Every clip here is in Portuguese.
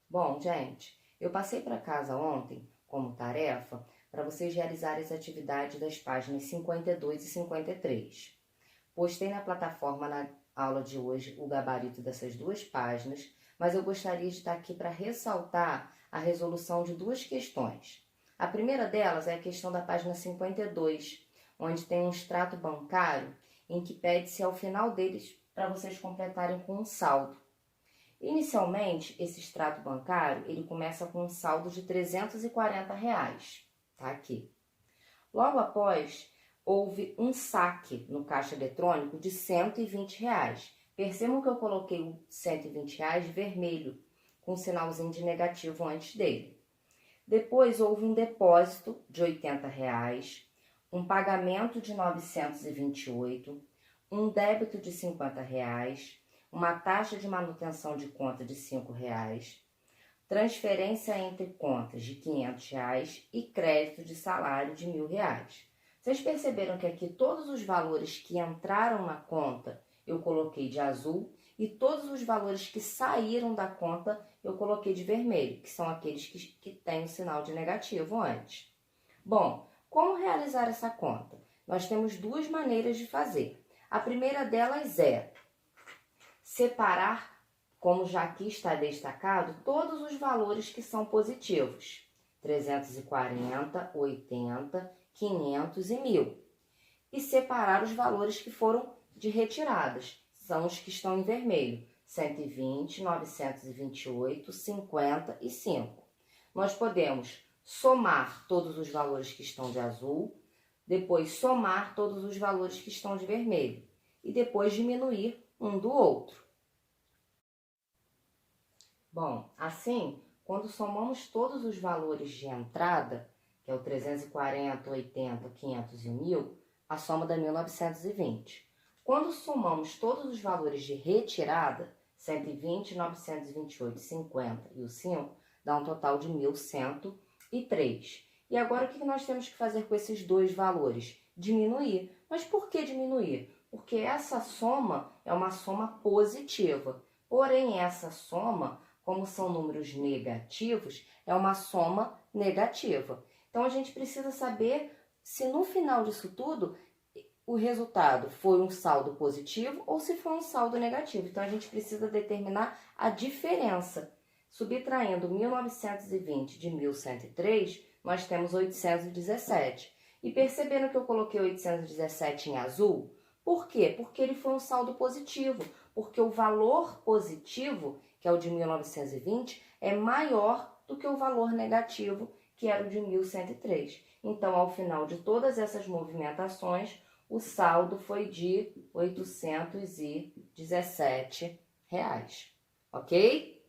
Bom, gente, eu passei para casa ontem, como tarefa, para vocês realizarem as atividades das páginas 52 e 53. Postei na plataforma na aula de hoje o gabarito dessas duas páginas, mas eu gostaria de estar aqui para ressaltar a resolução de duas questões. A primeira delas é a questão da página 52, onde tem um extrato bancário em que pede-se ao final deles para vocês completarem com um saldo. Inicialmente, esse extrato bancário, ele começa com um saldo de R$340, tá aqui. Logo após, houve um saque no caixa eletrônico de R$120. Percebam que eu coloquei o R$120 vermelho, com um sinalzinho de negativo antes dele. Depois houve um depósito de R$80, um pagamento de R$928, um débito de R$50, uma taxa de manutenção de conta de R$5, transferência entre contas de R$500 e crédito de salário de R$1.000. Vocês perceberam que aqui todos os valores que entraram na conta eu coloquei de azul e todos os valores que saíram da conta eu coloquei de vermelho, que são aqueles que têm o sinal de negativo antes. Bom, como realizar essa conta? Nós temos duas maneiras de fazer. A primeira delas é separar, como já aqui está destacado, todos os valores que são positivos. 340, 80, 500 e 1.000. E separar os valores que foram de retiradas. São os que estão em vermelho. 120, 928, 50 e 5. Nós podemos somar todos os valores que estão de azul, depois somar todos os valores que estão de vermelho e depois diminuir um do outro. Bom, assim, quando somamos todos os valores de entrada, que é o 340, 80, 500 e 1.000, a soma dá 1.920. Quando somamos todos os valores de retirada, 120, 928, 50 e o 5, dá um total de 1.103. E agora o que nós temos que fazer com esses dois valores? Diminuir. Mas por que diminuir? Porque essa soma é uma soma positiva. Porém, essa soma, como são números negativos, é uma soma negativa. Então, a gente precisa saber se no final disso tudo o resultado foi um saldo positivo ou se foi um saldo negativo. Então, a gente precisa determinar a diferença. Subtraindo 1.920 de 1.103, nós temos 817. E perceberam que eu coloquei 817 em azul? Por quê? Porque ele foi um saldo positivo. Porque o valor positivo, que é o de 1.920, é maior do que o valor negativo, que era o de 1.103. Então, ao final de todas essas movimentações, o saldo foi de R$817, ok?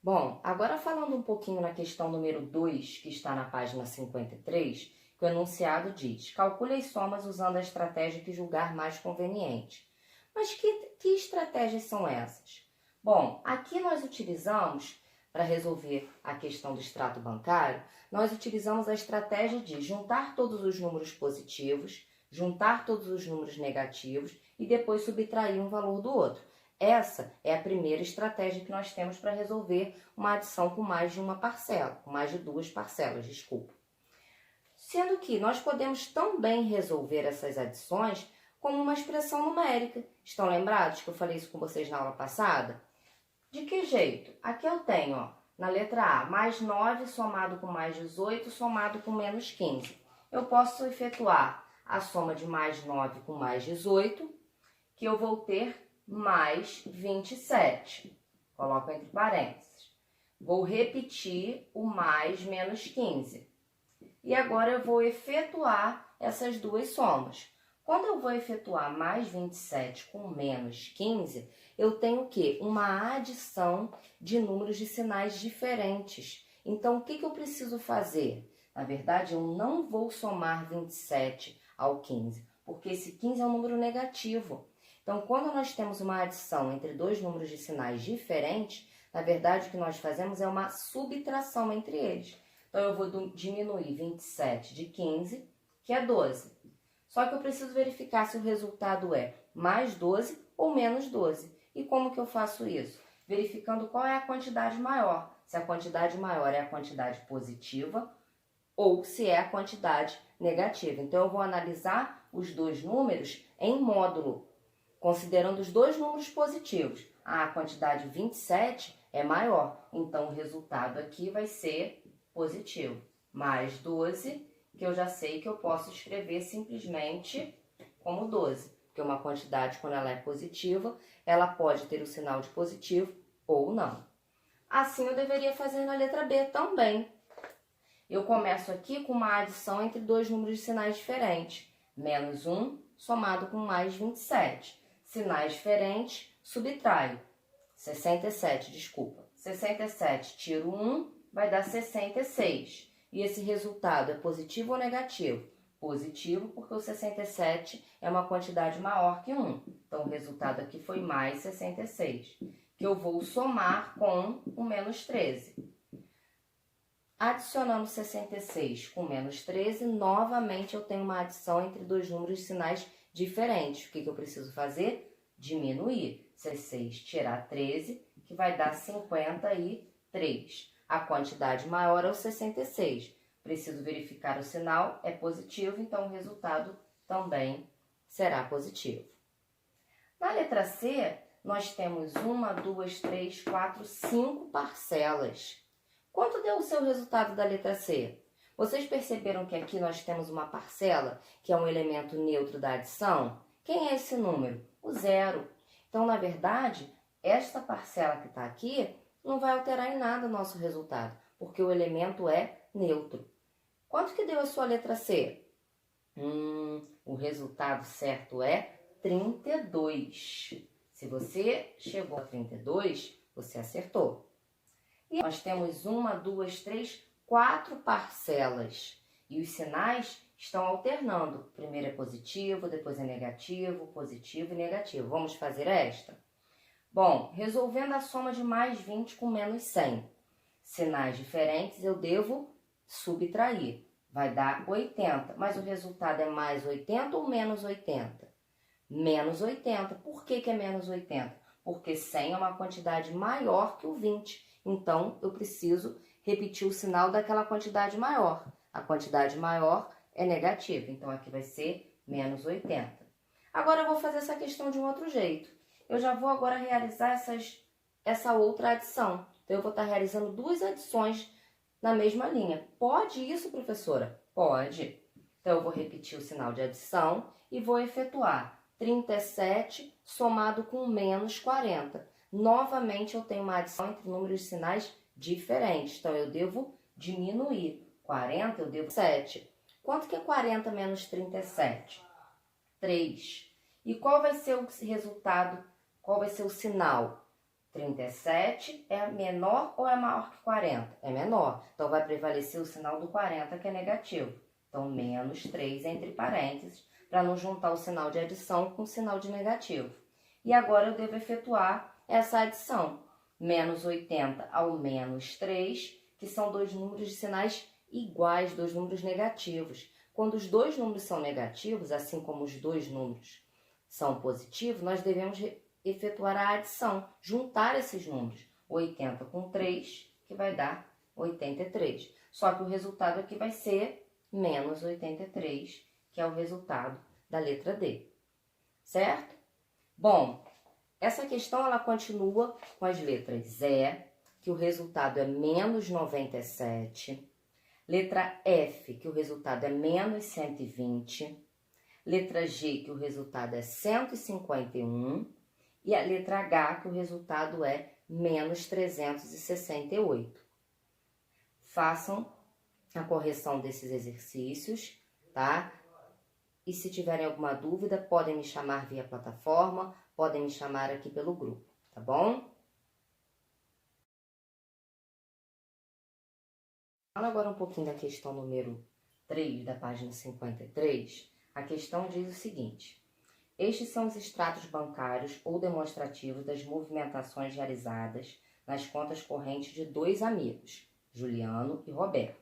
Bom, agora falando um pouquinho na questão número 2, que está na página 53, que o enunciado diz: calcule as somas usando a estratégia que julgar mais conveniente. Mas que estratégias são essas? Bom, aqui nós utilizamos, para resolver a questão do extrato bancário, nós utilizamos a estratégia de juntar todos os números positivos, juntar todos os números negativos e depois subtrair um valor do outro. Essa é a primeira estratégia que nós temos para resolver uma adição com mais de uma parcela, com mais de duas parcelas, desculpa. Sendo que nós podemos também resolver essas adições como uma expressão numérica. Estão lembrados que eu falei isso com vocês na aula passada? De que jeito? Aqui eu tenho, ó, na letra A, mais 9 somado com mais 18 somado com menos 15. Eu posso efetuar a soma de mais 9 com mais 18, que eu vou ter mais 27. Coloco entre parênteses. Vou repetir o mais menos 15. E agora eu vou efetuar essas duas somas. Quando eu vou efetuar mais 27 com menos 15, eu tenho o quê? Uma adição de números de sinais diferentes. Então, o que eu preciso fazer? Na verdade, eu não vou somar 27 ao 15, porque esse 15 é um número negativo. Então, quando nós temos uma adição entre dois números de sinais diferentes, na verdade, o que nós fazemos é uma subtração entre eles. Então, eu vou diminuir 27 de 15, que é 12. Só que eu preciso verificar se o resultado é mais 12 ou menos 12. E como que eu faço isso? verificando qual é a quantidade maior. Se a quantidade maior é a quantidade positiva ou se é a quantidade negativa. Então, eu vou analisar os dois números em módulo, considerando os dois números positivos. A quantidade 27 é maior, então o resultado aqui vai ser positivo. Mais 12, que eu já sei que eu posso escrever simplesmente como 12. Porque uma quantidade, quando ela é positiva, ela pode ter o sinal de positivo ou não. Assim eu deveria fazer na letra B também. Eu começo aqui com uma adição entre dois números de sinais diferentes. Menos 1 somado com mais 27. Sinais diferentes, subtraio. 67, desculpa. 67 tiro 1, vai dar 66. E esse resultado é positivo ou negativo? Positivo, porque o 67 é uma quantidade maior que 1. Então, o resultado aqui foi mais 66, que eu vou somar com o menos 13. Adicionando 66 com menos 13, novamente eu tenho uma adição entre dois números de sinais diferentes. O que eu preciso fazer? Diminuir. 16 tirar 13, que vai dar 53. A quantidade maior é o 66. Preciso verificar o sinal, é positivo, então o resultado também será positivo. Na letra C, nós temos 1, 2, 3, 4, 5 parcelas. Quanto deu o seu resultado da letra C? Vocês perceberam que aqui nós temos uma parcela, que é um elemento neutro da adição? Quem é esse número? O zero. Então, na verdade, esta parcela que está aqui não vai alterar em nada o nosso resultado, porque o elemento é neutro. Quanto que deu a sua letra C? O resultado certo é 32. Se você chegou a 32, você acertou. E nós temos 1, 2, 3, 4 parcelas. E os sinais estão alternando. Primeiro é positivo, depois é negativo, positivo e negativo. Vamos fazer esta? Bom, resolvendo a soma de mais 20 com menos 100. Sinais diferentes eu devo subtrair. Vai dar 80, mas o resultado é mais 80 ou menos 80? Menos 80. Por que é menos 80? Porque 100 é uma quantidade maior que o 20. Então, eu preciso repetir o sinal daquela quantidade maior. A quantidade maior é negativa, então aqui vai ser menos 80. Agora, eu vou fazer essa questão de um outro jeito. Eu já vou agora realizar essa outra adição. Então, eu vou estar realizando duas adições na mesma linha. Pode isso, professora? Pode. Então, eu vou repetir o sinal de adição e vou efetuar 37 somado com menos 40. Novamente, eu tenho uma adição entre números de sinais diferentes. Então, eu devo diminuir. 40, eu devo 7. Quanto que é 40 menos 37? 3. E qual vai ser o resultado? Qual vai ser o sinal? 37 é menor ou é maior que 40? É menor. Então, vai prevalecer o sinal do 40, que é negativo. Então, menos 3 entre parênteses, para não juntar o sinal de adição com o sinal de negativo. E agora, eu devo efetuar essa adição. Menos 80 ao menos 3, que são dois números de sinais iguais, dois números negativos. Quando os dois números são negativos, assim como os dois números são positivos, nós devemos efetuar a adição, juntar esses números. 80 com 3, que vai dar 83. Só que o resultado aqui vai ser menos 83, que é o resultado da letra D. Certo? Bom, essa questão ela continua com as letras E, que o resultado é menos 97. Letra F, que o resultado é menos 120. Letra G, que o resultado é 151. E a letra H, que o resultado é menos 368. Façam a correção desses exercícios, tá? E se tiverem alguma dúvida, podem me chamar via plataforma, podem me chamar aqui pelo grupo, tá bom? Fala agora um pouquinho da questão número 3, da página 53. A questão diz o seguinte: estes são os extratos bancários ou demonstrativos das movimentações realizadas nas contas correntes de dois amigos, Juliano e Roberto.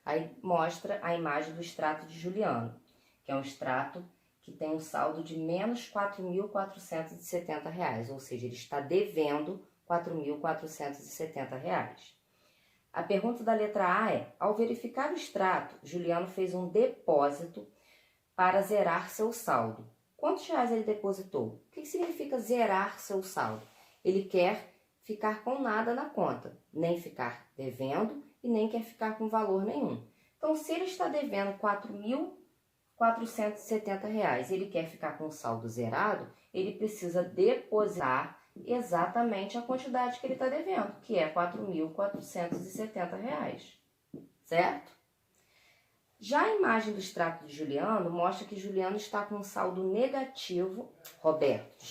Aí mostra a imagem do extrato de Juliano, que é um extrato que tem um saldo de menos R$ 4.470, ou seja, ele está devendo R$ 4.470. A pergunta da letra A é: ao verificar o extrato, Juliano fez um depósito para zerar seu saldo. Quantos reais ele depositou? O que significa zerar seu saldo? Ele quer ficar com nada na conta, nem ficar devendo e nem quer ficar com valor nenhum. Então, se ele está devendo R$ 4.470 e ele quer ficar com o saldo zerado, ele precisa depositar exatamente a quantidade que ele está devendo, que é R$ 4.470, certo? Já a imagem do extrato de Juliano mostra que Juliano está com um saldo negativo, Roberto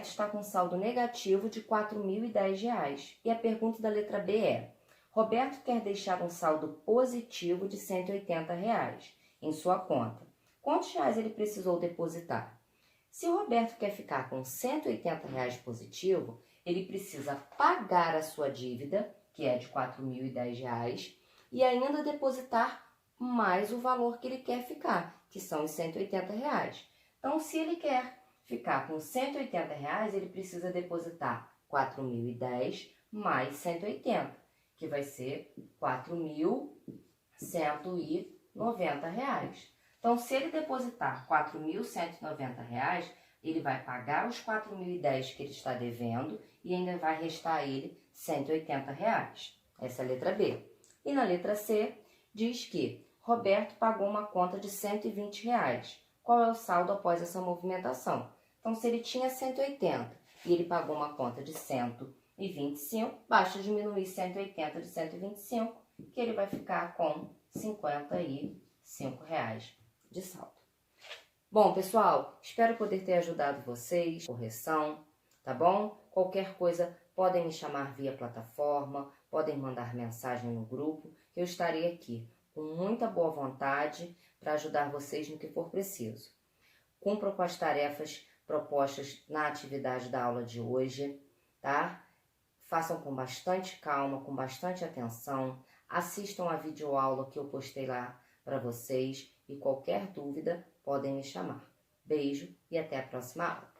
está com um saldo negativo de R$ 4.010. E a pergunta da letra B é: Roberto quer deixar um saldo positivo de R$ 180 em sua conta. Quantos reais ele precisou depositar? Se o Roberto quer ficar com R$ 180 positivo, ele precisa pagar a sua dívida, que é de R$ 4.010, e ainda depositar mais o valor que ele quer ficar, que são os R$ 180. Então, se ele quer ficar com R$ 180, ele precisa depositar 4.010 mais 180, que vai ser R$ 4.190. Então, se ele depositar R$ 4.190, ele vai pagar os 4.010 que ele está devendo e ainda vai restar a ele R$ 180. Essa é a letra B. E na letra C, diz que Roberto pagou uma conta de R$ 120. Qual é o saldo após essa movimentação? Então, se ele tinha 180 e ele pagou uma conta de 125, basta diminuir 180 de 125, que ele vai ficar com R$ 55 de saldo. Bom, pessoal, espero poder ter ajudado vocês, correção, tá bom? Qualquer coisa, podem me chamar via plataforma, podem mandar mensagem no grupo, que eu estarei aqui com muita boa vontade para ajudar vocês no que for preciso. Cumpram com as tarefas propostas na atividade da aula de hoje, tá? Façam com bastante calma, com bastante atenção, assistam a videoaula que eu postei lá para vocês e qualquer dúvida podem me chamar. Beijo e até a próxima aula.